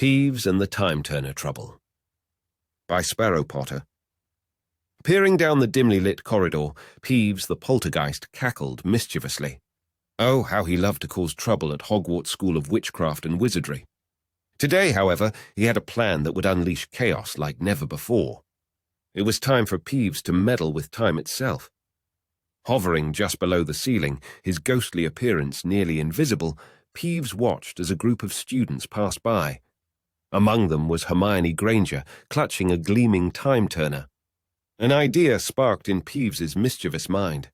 Peeves and the Time Turner Trouble by Sparrow Potter. Peering down the dimly lit corridor, Peeves the poltergeist cackled mischievously. Oh, how he loved to cause trouble at Hogwarts School of Witchcraft and Wizardry. Today, however, he had a plan that would unleash chaos like never before. It was time for Peeves to meddle with time itself. Hovering just below the ceiling, his ghostly appearance nearly invisible, Peeves watched as a group of students passed by. Among them was Hermione Granger, clutching a gleaming time turner. An idea sparked in Peeves's mischievous mind.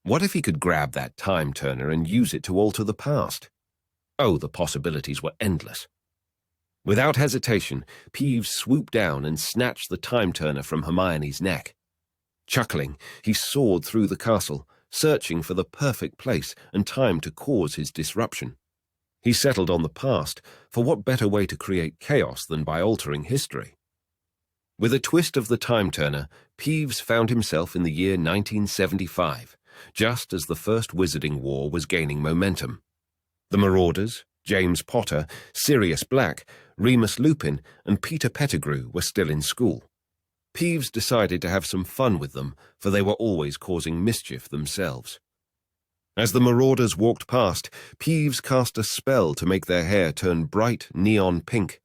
What if he could grab that time turner and use it to alter the past? Oh, the possibilities were endless. Without hesitation, Peeves swooped down and snatched the time turner from Hermione's neck. Chuckling, he soared through the castle, searching for the perfect place and time to cause his disruption. He settled on the past, for what better way to create chaos than by altering history? With a twist of the time turner, Peeves found himself in the year 1975, just as the First Wizarding War was gaining momentum. The Marauders, James Potter, Sirius Black, Remus Lupin, and Peter Pettigrew were still in school. Peeves decided to have some fun with them, for they were always causing mischief themselves. As the Marauders walked past, Peeves cast a spell to make their hair turn bright neon pink.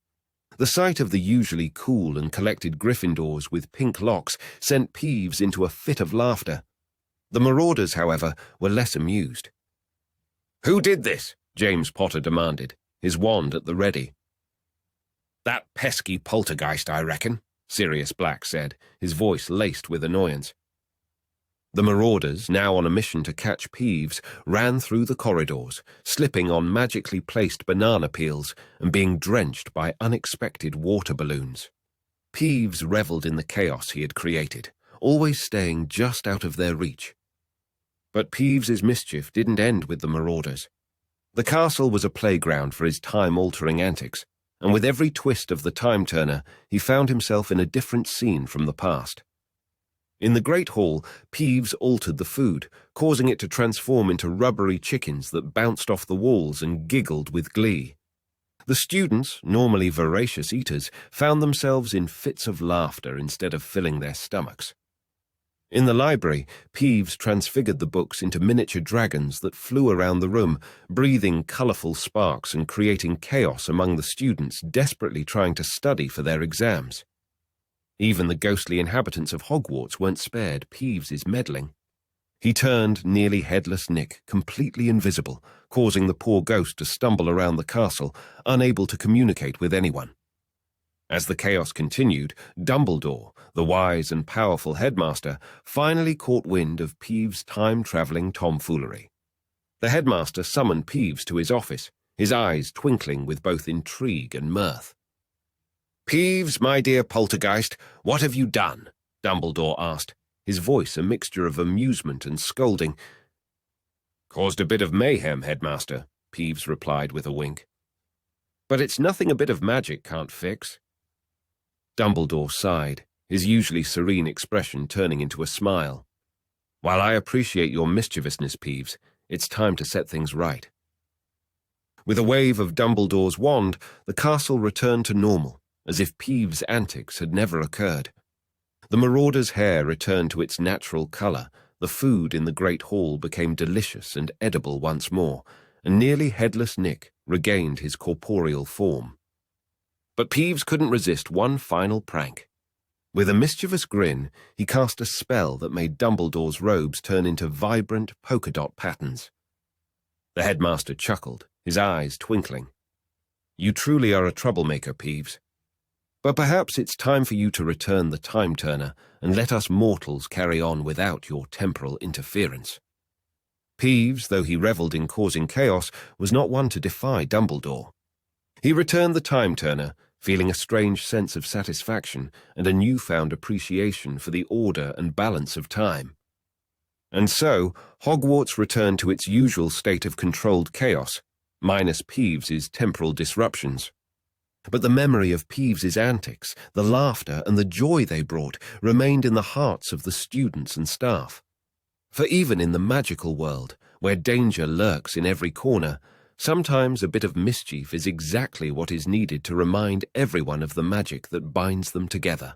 The sight of the usually cool and collected Gryffindors with pink locks sent Peeves into a fit of laughter. The Marauders, however, were less amused. "Who did this?" James Potter demanded, his wand at the ready. "That pesky poltergeist, I reckon," Sirius Black said, his voice laced with annoyance. The Marauders, now on a mission to catch Peeves, ran through the corridors, slipping on magically placed banana peels and being drenched by unexpected water balloons. Peeves revelled in the chaos he had created, always staying just out of their reach. But Peeves's mischief didn't end with the Marauders. The castle was a playground for his time-altering antics, and with every twist of the time turner, he found himself in a different scene from the past. In the Great Hall, Peeves altered the food, causing it to transform into rubbery chickens that bounced off the walls and giggled with glee. The students, normally voracious eaters, found themselves in fits of laughter instead of filling their stomachs. In the library, Peeves transfigured the books into miniature dragons that flew around the room, breathing colourful sparks and creating chaos among the students desperately trying to study for their exams. Even the ghostly inhabitants of Hogwarts weren't spared Peeves's meddling. He turned nearly headless Nick completely invisible, causing the poor ghost to stumble around the castle, unable to communicate with anyone. As the chaos continued, Dumbledore, the wise and powerful headmaster, finally caught wind of Peeves' time-travelling tomfoolery. The headmaster summoned Peeves to his office, his eyes twinkling with both intrigue and mirth. "Peeves, my dear poltergeist, what have you done?" Dumbledore asked, his voice a mixture of amusement and scolding. "Caused a bit of mayhem, headmaster," Peeves replied with a wink. "But it's nothing a bit of magic can't fix." Dumbledore sighed, his usually serene expression turning into a smile. "While I appreciate your mischievousness, Peeves, it's time to set things right." With a wave of Dumbledore's wand, the castle returned to normal, as if Peeves' antics had never occurred. The Marauder's hair returned to its natural colour, the food in the Great Hall became delicious and edible once more, and nearly headless Nick regained his corporeal form. But Peeves couldn't resist one final prank. With a mischievous grin, he cast a spell that made Dumbledore's robes turn into vibrant polka dot patterns. The headmaster chuckled, his eyes twinkling. "You truly are a troublemaker, Peeves. But perhaps it's time for you to return the time turner and let us mortals carry on without your temporal interference." Peeves, though he revelled in causing chaos, was not one to defy Dumbledore. He returned the time turner, feeling a strange sense of satisfaction and a newfound appreciation for the order and balance of time. And so, Hogwarts returned to its usual state of controlled chaos, minus Peeves's temporal disruptions. But the memory of Peeves's antics, the laughter and the joy they brought remained in the hearts of the students and staff. For even in the magical world, where danger lurks in every corner, Sometimes a bit of mischief is exactly what is needed to remind everyone of the magic that binds them together.